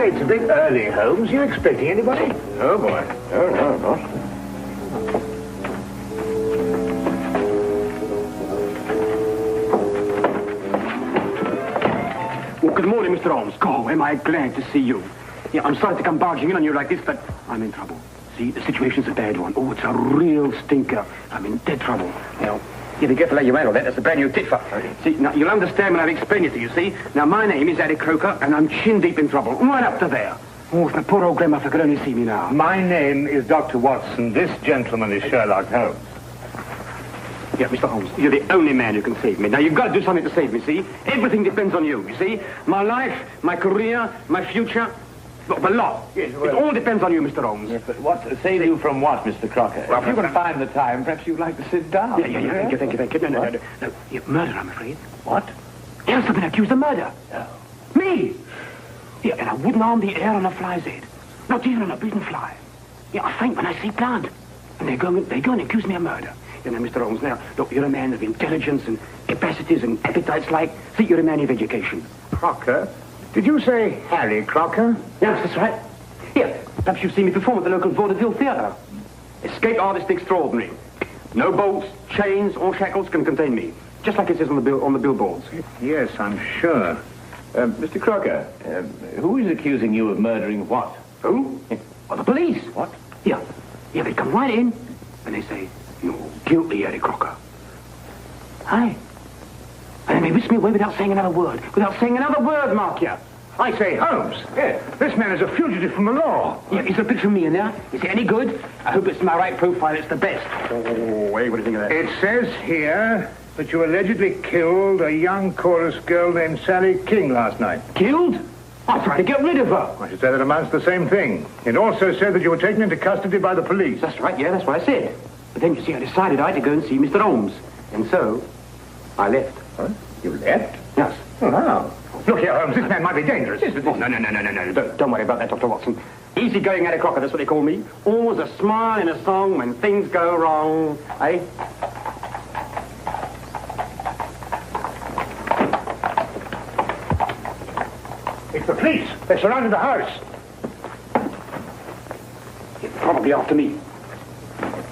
say it's a bit early, Holmes. You expecting anybody? Oh, boy. No, not. Well, good morning, Mr. Holmes. Oh, am I glad to see you. Yeah, I'm sorry to come barging in on you like this, but I'm in trouble. See, the situation's a bad one. Oh, it's a real stinker. I'm in dead trouble. Now, you be careful how you handle that. That's a brand new tit for. See, now, you'll understand when I've explained it to you, see? Now, my name is Harry Crocker, and I'm chin-deep in trouble. Right up to there. Oh, if my poor old grandmother could only see me now. My name is Dr. Watson. This gentleman is Sherlock Holmes. Yeah, Mr. Holmes, you're the only man who can save me. Now, you've got to do something to save me, see? Everything depends on you see? My life, my career, my future, the law. Yes, well, it all depends on you, Mr. Holmes. Yes, but what save you from what, Mr. Crocker? Well, if you can find the time, perhaps you'd like to sit down. Yeah, thank you. No. Yeah, murder, I'm afraid. What? Yes, I've been accused of murder. No. Me! Yeah, and I wouldn't harm the air on a fly's head. Not even on a beaten fly. Yeah, I faint when I see blood. And they go and accuse me of murder. You know, Mr. Holmes, now, look, you're a man of intelligence and capacities and appetites like... See, you're a man of education. Crocker? Did you say Harry Crocker? Yes, that's right. Here, perhaps you've seen me perform at the local Vaudeville theatre. Escape artist extraordinary. No bolts, chains, or shackles can contain me. Just like it says on the billboards. Yes, I'm sure. Mr. Crocker, who is accusing you of murdering what? Who? Well, the police. What? Yeah, they come right in and they say, "You're guilty, Harry Crocker." Aye. And then they whisk me away without saying another word. Mark you. I say, Holmes. Yes. This man is a fugitive from the law. Yeah, is there a picture of me in there? Is it any good? I hope it's my right profile. It's the best. Oh, wait, what do you think of that? It says here that you allegedly killed a young chorus girl named Sally King last night. Killed? I tried to get rid of her. I should say that amounts to the same thing. It also said that you were taken into custody by the police. That's right, yeah, that's what I said. But then, you see, I decided I had to go and see Mr. Holmes. And so, I left. Huh? You left? Yes. Oh, how? Look here, Holmes, this man might be dangerous. Oh, no. Don't worry about that, Dr. Watson. Easy-going Harry Crocker, that's what they call me. Always a smile in a song when things go wrong. Eh? It's the police. They surrounded the house. You're probably after me.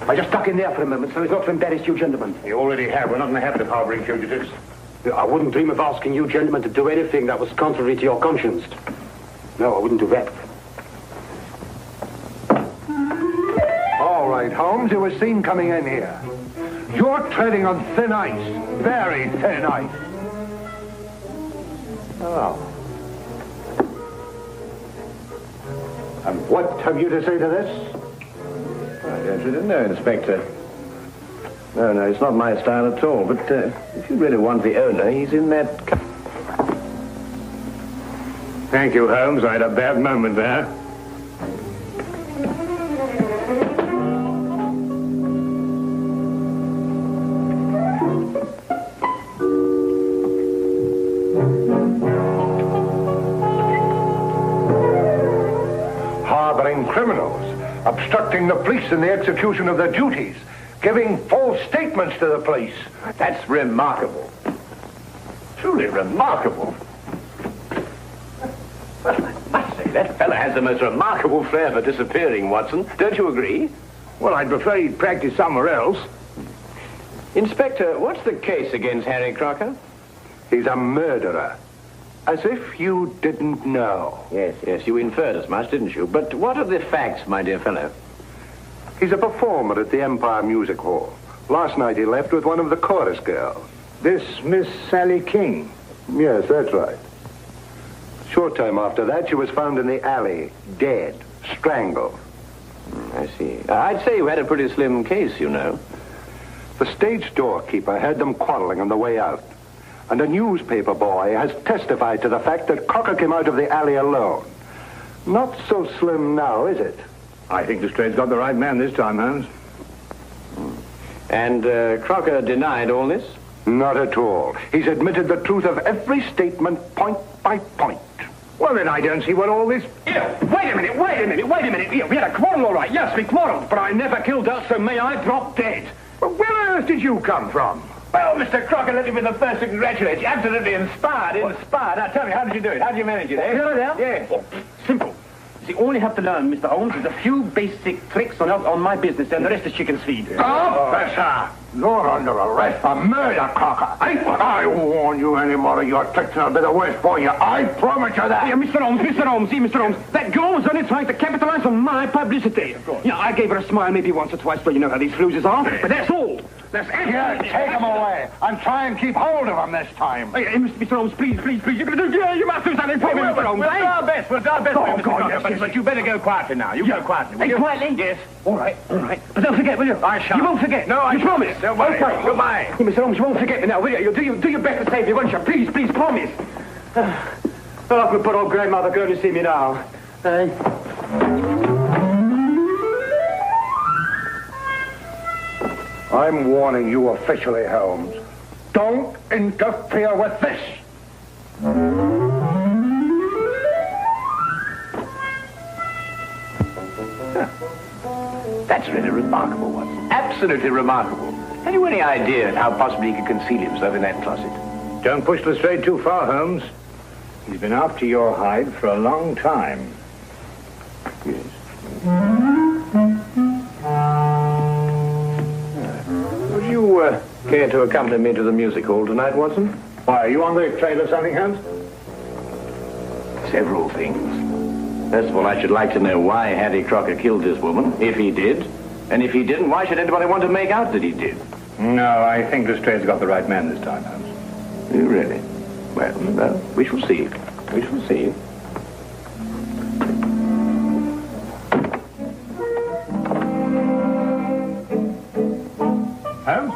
I just duck in there for a moment so as not to embarrass you gentlemen. You already have. We're not in the habit of harboring fugitives. I wouldn't dream of asking you gentlemen to do anything that was contrary to your conscience. No, I wouldn't do that. All right, Holmes, you were seen coming in here. You're treading on thin ice. Very thin ice. Oh. And what have you to say to this? I don't really know, Inspector. No, it's not my style at all. But if you really want the owner, he's in that... Thank you, Holmes. I had a bad moment there. Harboring criminals, obstructing the police in the execution of their duties, giving false statements to the police. That's remarkable. Truly remarkable. Well, I must say, that fella has the most remarkable flair for disappearing, Watson. Don't you agree? Well, I'd prefer he'd practice somewhere else. Inspector, what's the case against Harry Crocker? He's a murderer. As if you didn't know. Yes, you inferred as much, didn't you? But what are the facts, my dear fellow? He's a performer at the Empire Music Hall. Last night he left with one of the chorus girls. This Miss Sally King. Yes, that's right. Short time after that, she was found in the alley, dead, strangled. I see. I'd say you had a pretty slim case, you know. The stage doorkeeper heard them quarreling on the way out. And a newspaper boy has testified to the fact that Crocker came out of the alley alone. Not so slim now, is it? I think the straight's got the right man this time, Holmes. And Crocker denied all this? Not at all. He's admitted the truth of every statement, point by point. Well, then I don't see what all this... Here, wait a minute. Here, we had a quarrel, all right. Yes, we quarreled. But I never killed her, so may I drop dead. Well, where on earth did you come from? Well, Mr. Crocker, let me be the first to congratulate you. Absolutely inspired. Now, tell me, how did you do it? How did you manage it, eh? Here I am? Yes. Simple. You see, all you have to learn, Mr. Holmes, is a few basic tricks on my business, and the rest is chicken's feed. Officer! You're under arrest for murder, Crocker. I won't warn you any more of your tricks and I'll be the worst for you. I promise you that. Yeah, Mr. Holmes, see, Mr. Holmes, that girl was only trying to capitalize on my publicity. Of course. Yeah, I gave her a smile maybe once or twice, but you know how these floozes are. But that's all. That's Yeah, take him away. And try and keep hold of him this time. Hey, Mr. Holmes, please. You must do something for me, Mr. Holmes. We'll do our best, Oh, Mr. God, Crocker, yes. but you better go quietly now. You go quietly, will Hey, you? quietly? Yes. All right. But don't forget, will you? I shan't. You won't forget. No, I You shan't. promise. Don't worry. Okay. Goodbye. Hey, Mr. Holmes, you won't forget me now, will you? You'll do your best to save me, won't you? Please, promise. Well, I could put old grandmother going to see me now. Hey. I'm warning you officially, Holmes. Don't interfere with this. That's really remarkable, Watson. Absolutely remarkable. Have you any idea how possibly he could conceal himself in that closet? Don't push the Lestrade too far, Holmes. He's been after your hide for a long time. Yes. Would you care to accompany me to the music hall tonight, Watson? Why, are you on the trail of something, Holmes? Several things. First of all, I should like to know why Harry Crocker killed this woman, if he did. And if he didn't, why should anybody want to make out that he did? No, I think Lestrade's got the right man this time, Holmes. Really? Well, we shall see. We shall see. Holmes?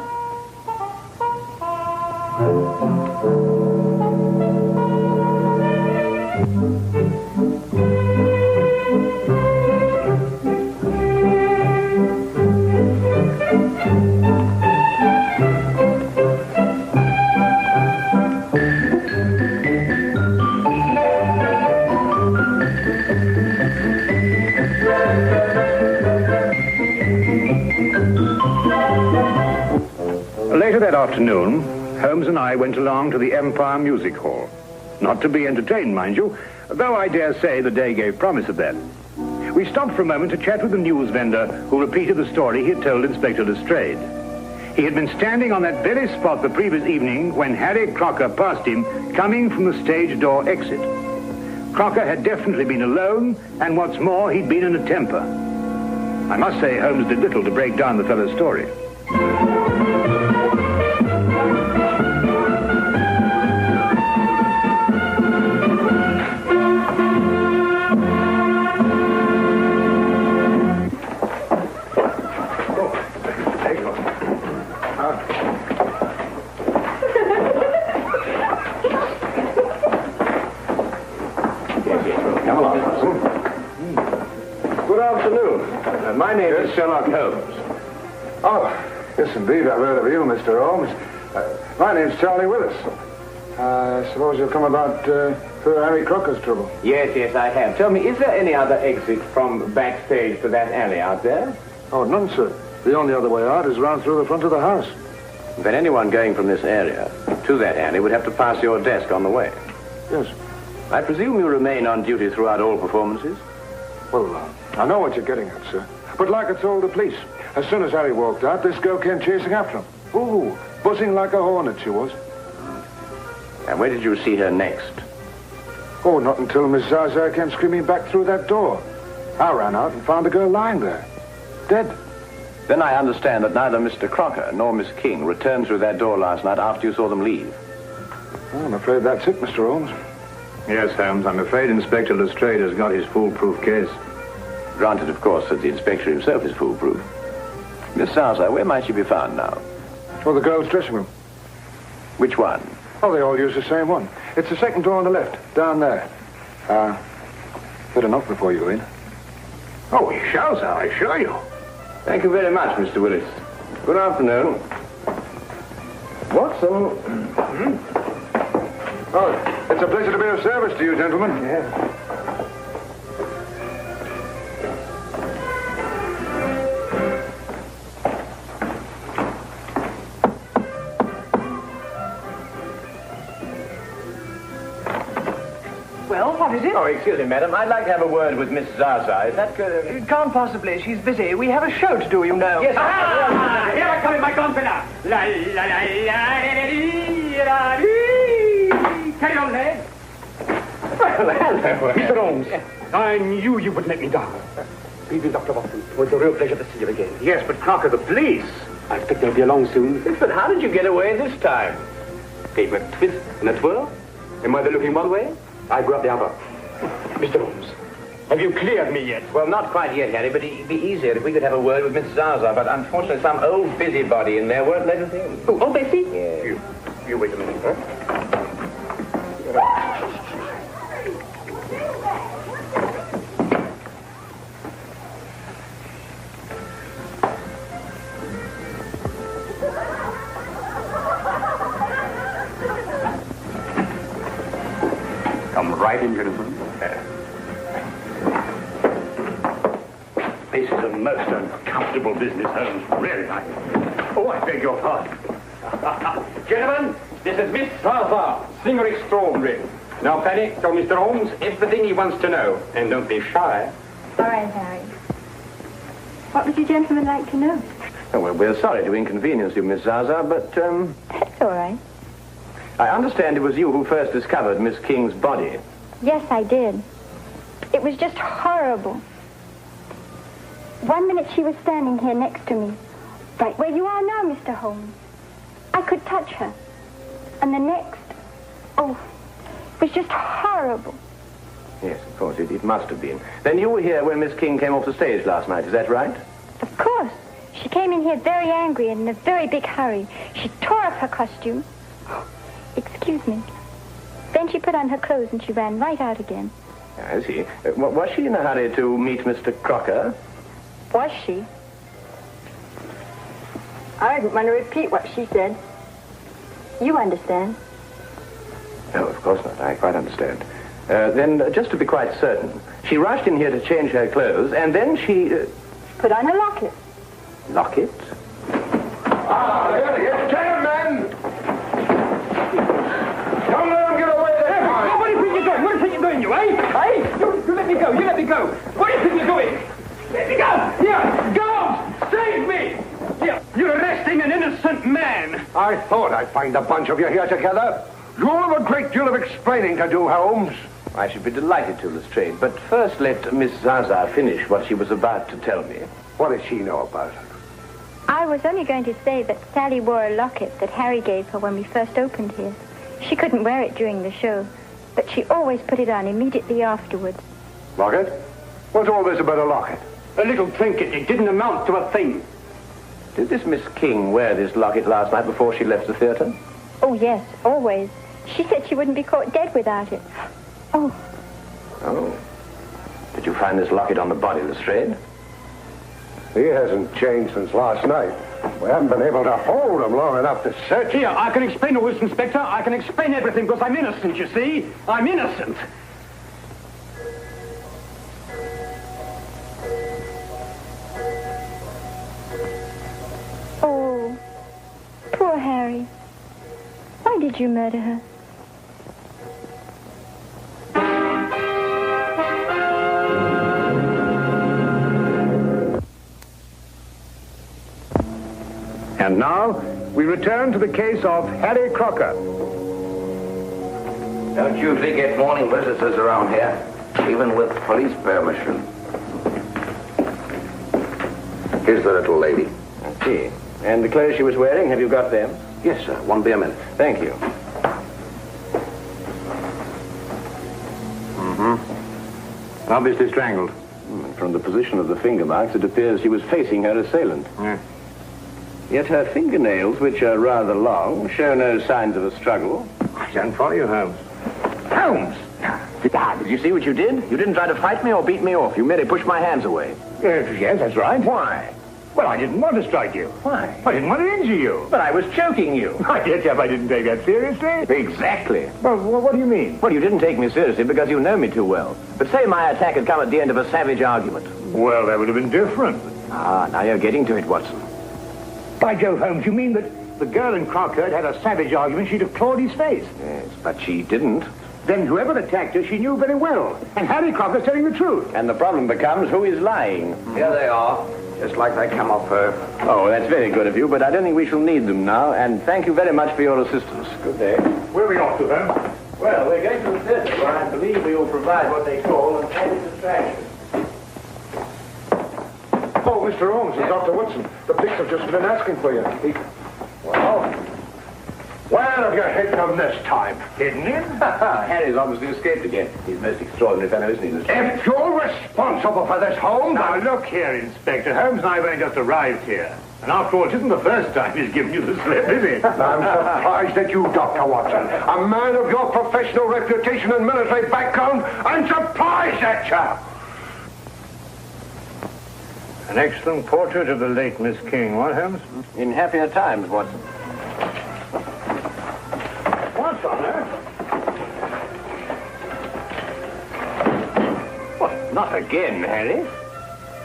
Later that afternoon, Holmes and I went along to the Empire Music Hall. Not to be entertained, mind you, though I dare say the day gave promise of that. We stopped for a moment to chat with the news vendor who repeated the story he had told Inspector Lestrade. He had been standing on that very spot the previous evening when Harry Crocker passed him coming from the stage door exit. Crocker had definitely been alone, and what's more, he'd been in a temper. I must say Holmes did little to break down the fellow's story. Come along, Watson. Good afternoon. My name is Sherlock Holmes. Oh, yes, indeed. I've heard of you, Mr. Holmes. My name's Charlie Willis. I suppose you'll come about Sir Harry Crocker's trouble. Yes, I have. Tell me, is there any other exit from backstage to that alley out there? Oh, none, sir. The only other way out is round through the front of the house. Then anyone going from this area to that alley would have to pass your desk on the way. Yes. I presume you remain on duty throughout all performances? Well, I know what you're getting at, sir. But like I told the police, as soon as Harry walked out, this girl came chasing after him. Ooh, buzzing like a hornet she was. And where did you see her next? Oh, not until Miss Zaza came screaming back through that door. I ran out and found the girl lying there, dead. Then I understand that neither Mr. Crocker nor Miss King returned through that door last night after you saw them leave. Well, I'm afraid that's it, Mr. Holmes. Yes, Holmes, I'm afraid Inspector Lestrade has got his foolproof case. Granted, of course, that the inspector himself is foolproof. Miss Zaza, where might she be found now? Oh, the girl's dressing room. Which one? Oh, they all use the same one. It's the second door on the left, down there. Better knock before you go in. Oh, he shall, sir, I assure you. Thank you very much, Mr. Willis. Good afternoon. Watson. Oh, it's a pleasure to be of service to you, gentlemen. Yes. Well, what is it? Oh, excuse me, madam. I'd like to have a word with Miss Zaza. Is that good? It can't possibly. She's busy. We have a show to do, you know. Yes. Ah! Here I come with my gonfalon. La la la la la. Carry on, lad. Well, hello. Mr. Holmes, I knew you would let me down. Even Dr. Watson, it was a real pleasure to see you again. Yes, but Crocker, the police. I expect they'll be along soon. But how did you get away this time? Gave me a twist and a twirl. Am I looking one way? I grabbed the other. Mr. Holmes, have you cleared me yet? Well, not quite yet, Harry, but it'd be easier if we could have a word with Miss Zaza. But unfortunately, some old busybody in there won't let us in. Oh, Bessie? Yes. You wait a minute, huh? Come right in, gentlemen. This is a most uncomfortable business, Holmes. Really, Oh, I beg your pardon. Gentlemen, this is Miss Zaza, singer extraordinary. Now, Fanny, tell Mr. Holmes everything he wants to know. And don't be shy. All right, Harry. What would you gentlemen like to know? Oh, well, we're sorry to inconvenience you, Miss Zaza, but, That's all right. I understand it was you who first discovered Miss King's body. Yes, I did. It was just horrible. One minute she was standing here next to me, right where you are now, Mr. Holmes. I could touch her. And the next, it was just horrible. Yes, of course, it must have been. Then you were here when Miss King came off the stage last night, is that right? Of course. She came in here very angry and in a very big hurry. She tore up her costume. Excuse me. Then she put on her clothes and she ran right out again. I see. Was she in a hurry to meet Mr. Crocker? Was she? I didn't want to repeat what she said. You understand? No, of course not. I quite understand. Then, just to be quite certain, she rushed in here to change her clothes, and then she... Put on a locket. Locket? Ah, there he is. Gentlemen! Don't let him get away there. Oh, what do you think you're doing? What do you think you're doing, you, eh? Eh? You let me go. You let me go. What do you think you're doing? Let me go. Here, go. Save me. Here, you're arresting an innocent man. I thought I'd find a bunch of you here together. You'll have a great deal of explaining to do, Holmes. I should be delighted to, Lestrade, but first let Miss Zaza finish what she was about to tell me. What does she know about it? I was only going to say that Sally wore a locket that Harry gave her when we first opened here. She couldn't wear it during the show, but she always put it on immediately afterwards. Locket? What's all this about a locket? A little trinket. It didn't amount to a thing. Did this Miss King wear this locket last night before she left the theater? Oh, yes, always. She said she wouldn't be caught dead without it. Oh. Oh. Did you find this locket on the body, Lestrade? He hasn't changed since last night. We haven't been able to hold him long enough to search. Here, I can explain all this, Inspector. I can explain everything because I'm innocent, you see. I'm innocent. Oh, poor Harry. Why did you murder her? And now, we return to the case of Harry Crocker. Don't usually get morning visitors around here, even with police permission. Here's the little lady. I see. And the clothes she was wearing, have you got them? Yes, sir. Won't be a minute. Thank you. Obviously strangled. From the position of the finger marks, it appears she was facing her assailant. Yeah. Yet her fingernails, which are rather long, show no signs of a struggle. I don't follow you, Holmes. Holmes! Did you see what you did? You didn't try to fight me or beat me off. You merely pushed my hands away. Yes, that's right. Why? Well, I didn't want to strike you. Why? I didn't want to injure you. But I was choking you. I guess I didn't take that seriously. Exactly. Well, what do you mean? Well, you didn't take me seriously because you know me too well. But say my attack had come at the end of a savage argument. Well, that would have been different. Ah, now you're getting to it, Watson. By Jove, Holmes, you mean that the girl in Crocker had a savage argument, she'd have clawed his face? Yes, but she didn't. Then whoever attacked her, she knew very well. And Harry Crocker's telling the truth. And the problem becomes who is lying. Here they are, just like they come off her. Oh, that's very good of you, but I don't think we shall need them now. And thank you very much for your assistance. Good day. Where are we off to, Holmes? Well, we're going to the theatre, where I believe we will provide what they call an added distraction. Oh, Mr. Holmes and Dr. Woodson. The police have just been asking for you. Well, where have you hid them this time? Hidden in? Harry's obviously escaped again. He's a most extraordinary fellow, isn't he, Mr. If you're responsible for this, Holmes... Now, look here, Inspector. Holmes and I have only just arrived here. And after all, it isn't the first time he's given you the slip, is it? I'm surprised at you, Dr. Watson. A man of your professional reputation and military background. I'm surprised at you. An excellent portrait of the late Miss King, what, Holmes? In happier times, Watson. What's on her? What, not again, Harry?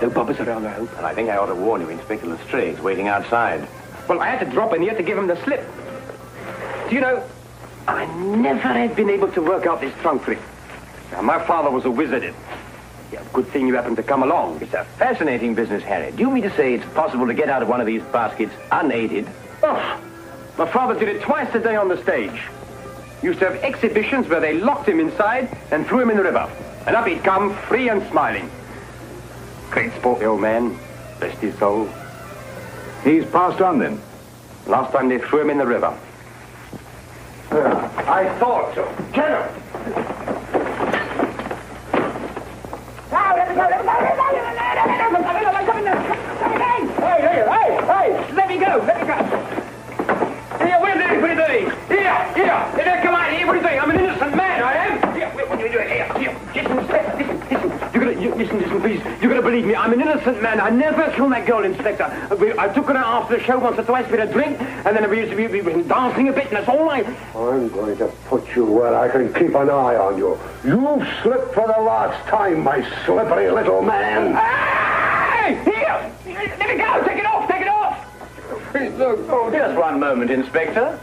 No bobbers around, I hope. And I think I ought to warn you, Inspector Lestrade's waiting outside. Well, I had to drop in here to give him the slip. Do you know, I never had been able to work out this trunk trick. Now, my father was a wizard in it. Yeah, good thing you happened to come along. It's a fascinating business, Harry. Do you mean to say it's possible to get out of one of these baskets unaided? Oh, my father did it twice a day on the stage. Used to have exhibitions where they locked him inside and threw him in the river. And up he'd come, free and smiling. Great sport, the old man. Rest his soul. He's passed on, then? Last time they threw him in the river. I thought so. Get him! Hey, let me go. Here, where's everybody doing? Here, come on, here, what are you doing? I'm an innocent man, I am. Here, what are you doing? Here, listen, please. You're gonna believe me, I'm an innocent man. I never killed that girl, Inspector. I took her out after the show once or twice, we had a drink, and then we used to be dancing a bit, and that's all I'm going to put you where I can keep an eye on you. You've slipped for the last time, my slippery little man. Hey! Here! Let me go! Take it off! Oh, just one moment, Inspector.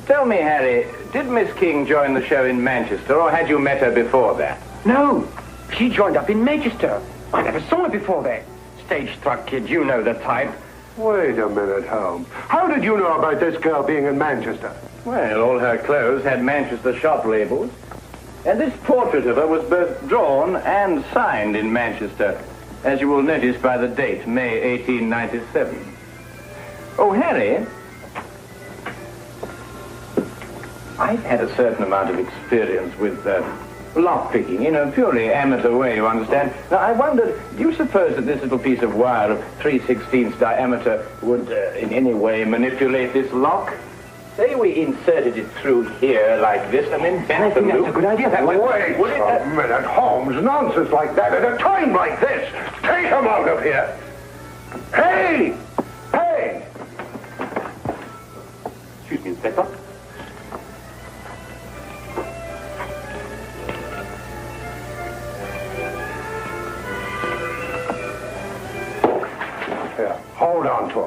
Tell me, Harry, did Miss King join the show in Manchester, or had you met her before that? No, she joined up in Manchester. I never saw her before that. Stage-struck kid, you know the type. Wait a minute, Holmes. How did you know about this girl being in Manchester? Well, all her clothes had Manchester shop labels. And this portrait of her was both drawn and signed in Manchester, as you will notice by the date, May 1897. Oh, Harry, I've had a certain amount of experience with lock-picking, in a purely amateur way, you understand. Now, I wondered, do you suppose that this little piece of wire of 3/16 diameter would in any way manipulate this lock? Say we inserted it through here like this and then bent the loop. That's a good idea. Wait a minute, Holmes. Nonsense like that at a time like this. Take him out of here. Hey! Excuse me, Inspector. Here, hold on to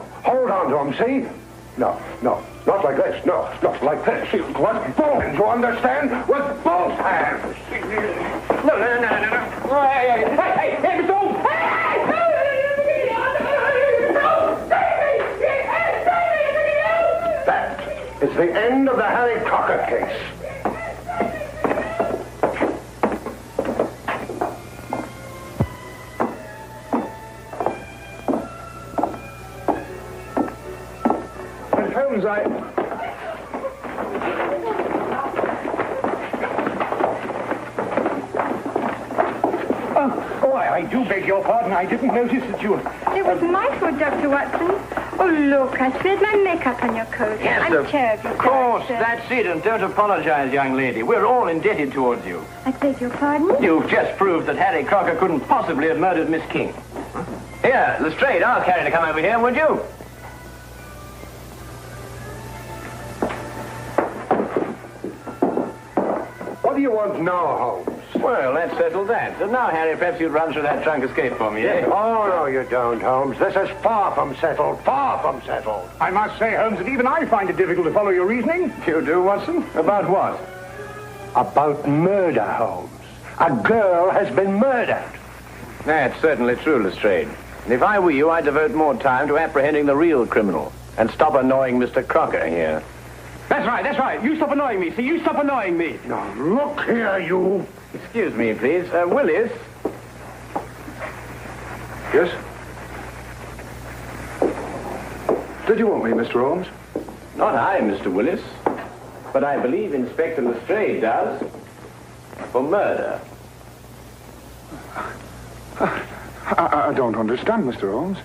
him, see? No, not like this. No, like this. With both hands, you understand? With both hands. No. Hey, Mr. Holmes! That is the end of the Harry Crocker case. And Holmes, I do beg your pardon. I didn't notice that you... It was my fault, Dr. Watson. Oh, look, I spilled my makeup on your coat. Yes, I'm terribly of course, sorry, sir. that's it, and don't apologize, young lady. We're all indebted towards you. I beg your pardon? You've just proved that Harry Crocker couldn't possibly have murdered Miss King. Here, Lestrade, ask Harry to come over here, would you? What do you want now, Holmes? Well, let's settle that. So now, Harry, perhaps you'd run through that trunk escape for me, eh? Oh, no, you don't, Holmes. This is far from settled. I must say, Holmes, that even I find it difficult to follow your reasoning. You do, Watson? About what? About murder, Holmes. A girl has been murdered. That's certainly true, Lestrade. And if I were you, I'd devote more time to apprehending the real criminal and stop annoying Mr. Crocker here. That's right. You stop annoying me. See, you stop annoying me. Now, look here, you. Excuse me, please. Willis? Yes? Did you want me, Mr. Holmes? Not I, Mr. Willis. But I believe Inspector Lestrade does. For murder. I don't understand, Mr. Holmes.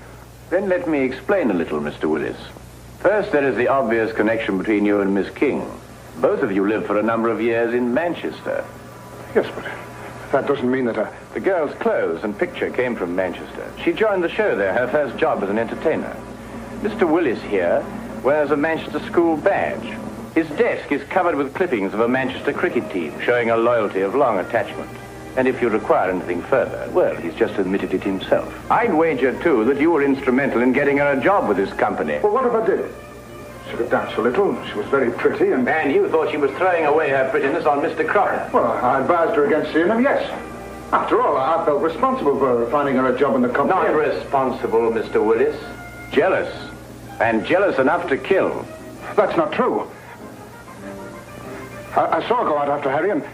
Then let me explain a little, Mr. Willis. First, there is the obvious connection between you and Miss King. Both of you lived for a number of years in Manchester. Yes, but that doesn't mean that The girl's clothes and picture came from Manchester. She joined the show there, her first job as an entertainer. Mr. Willis here wears a Manchester school badge. His desk is covered with clippings of a Manchester cricket team, showing a loyalty of long attachment. And if you require anything further, well, he's just admitted it himself. I'd wager, too, that you were instrumental in getting her a job with this company. Well, what if I did? She could dance a little. She was very pretty and... And you thought she was throwing away her prettiness on Mr. Crocker. Well, I advised her against seeing him, yes. After all, I felt responsible for finding her a job in the company. Not responsible, Mr. Willis. Jealous. And jealous enough to kill. That's not true. I saw her go out after Harry, and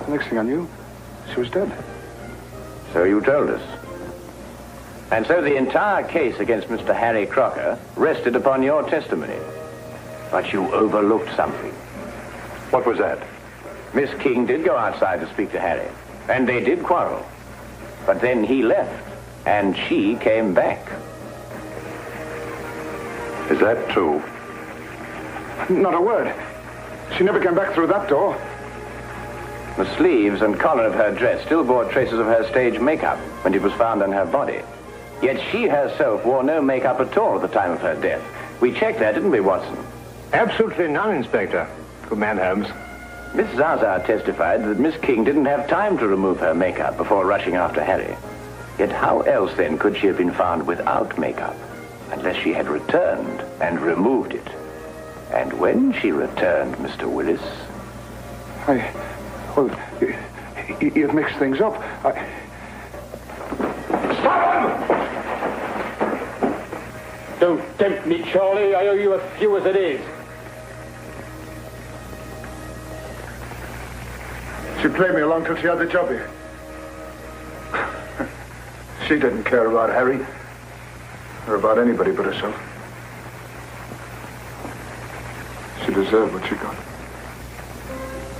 the next thing I knew, she was dead. So you told us. And so the entire case against Mr. Harry Crocker rested upon your testimony. But you overlooked something. What was that? Miss King did go outside to speak to Harry, and they did quarrel. But then he left, and she came back. Is that true? Not a word. She never came back through that door. The sleeves and collar of her dress still bore traces of her stage makeup when it was found on her body. Yet she herself wore no makeup at all at the time of her death. We checked that, didn't we, Watson? Absolutely none, Inspector. Good man, Holmes. Miss Zaza testified that Miss King didn't have time to remove her makeup before rushing after Harry. Yet how else, then, could she have been found without makeup? Unless she had returned and removed it. And when she returned, Mr. Willis... Well, you've mixed things up. Stop him! Don't tempt me, Charlie. I owe you a few as it is. She played me along till she had the job here. She didn't care about Harry, or about anybody but herself. She deserved what she got.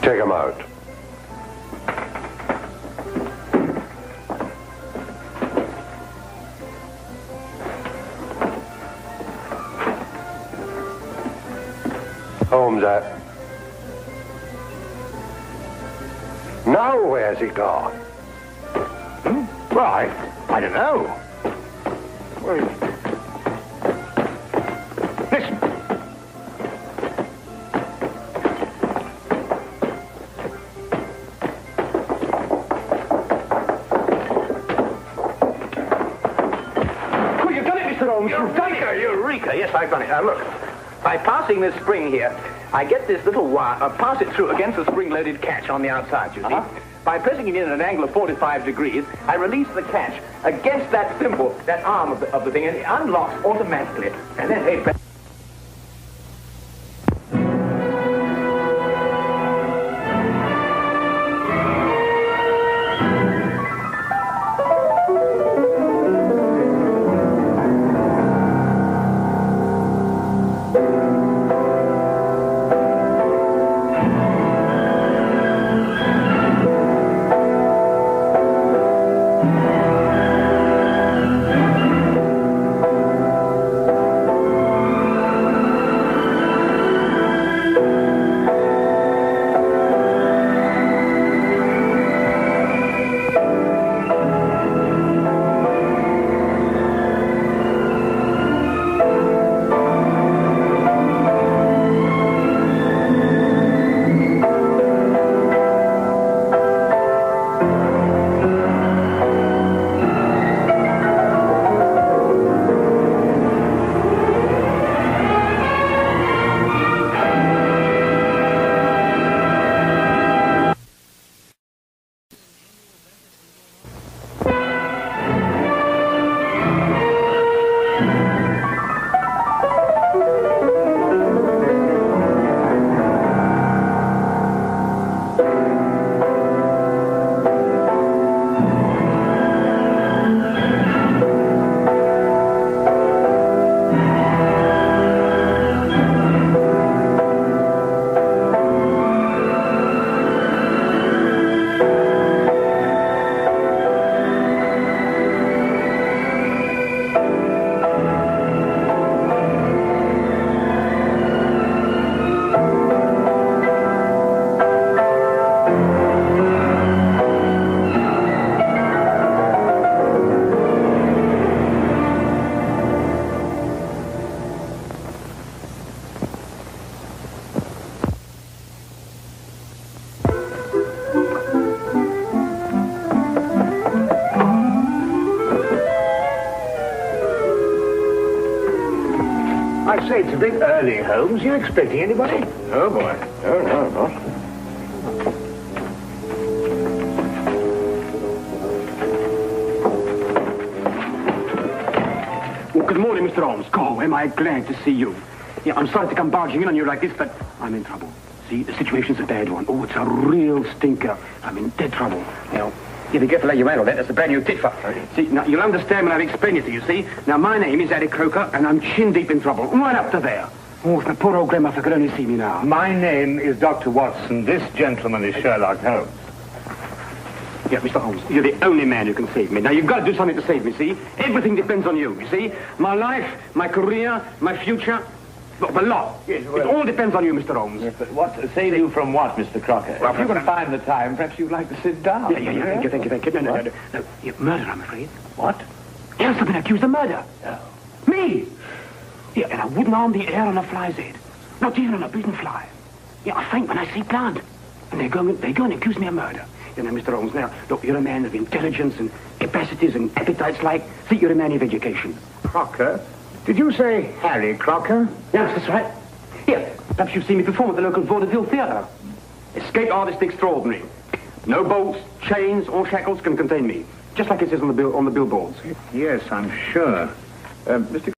Take him out. Holmes, now where's he gone? Well, I don't know. Well, listen. Oh, you've done it, Mr. Holmes. You've done it. Eureka! Yes, I've done it. Now, look. By passing this spring here, I get this little wire, pass it through against the spring-loaded catch on the outside, you see. By pressing it in at an angle of 45 degrees, I release the catch against that thimble, that arm of the thing, and it unlocks automatically. And then, hey... say it's a bit early, Holmes. You expecting anybody? Oh, boy. No, not. Oh, good morning, Mr. Holmes. Oh, am I glad to see you. Yeah, I'm sorry to come barging in on you like this, but I'm in trouble. See, the situation's a bad one. Oh, it's a real stinker. I'm in dead trouble. Now, you be careful how you handle that. That's a brand new tit for. See, now, you'll understand when I've explained it to you, see? Now, my name is Harry Crocker, and I'm chin-deep in trouble. Right up to there. Oh, if my poor old grandmother could only see me now. My name is Dr. Watson. This gentleman is Sherlock Holmes. Yeah, Mr. Holmes, you're the only man who can save me. Now, you've got to do something to save me, see? Everything depends on you see? My life, my career, my future, the lot. Yes, well, it all depends on you, Mr. Holmes. Yes, but what save you from what, Mr. Crocker? Well, if you can find the time, perhaps you'd like to sit down. Yeah. Thank you. No. Murder, I'm afraid. What? Yes, I've been accused of murder. No. Me! Yeah, and I wouldn't harm the air on a fly's head. Not even on a beaten fly. Yeah, I faint when I see plant. And they go and accuse me of murder. You know, Mr. Holmes, now, look, you're a man of intelligence and capacities and appetites like... See, you're a man of education. Crocker? Did you say Harry Crocker? Yes, that's right. Here, perhaps you've seen me perform at the local Vaudeville theatre. Escape artist extraordinary. No bolts, chains, or shackles can contain me. Just like it says on the billboards. Yes, I'm sure. Mr.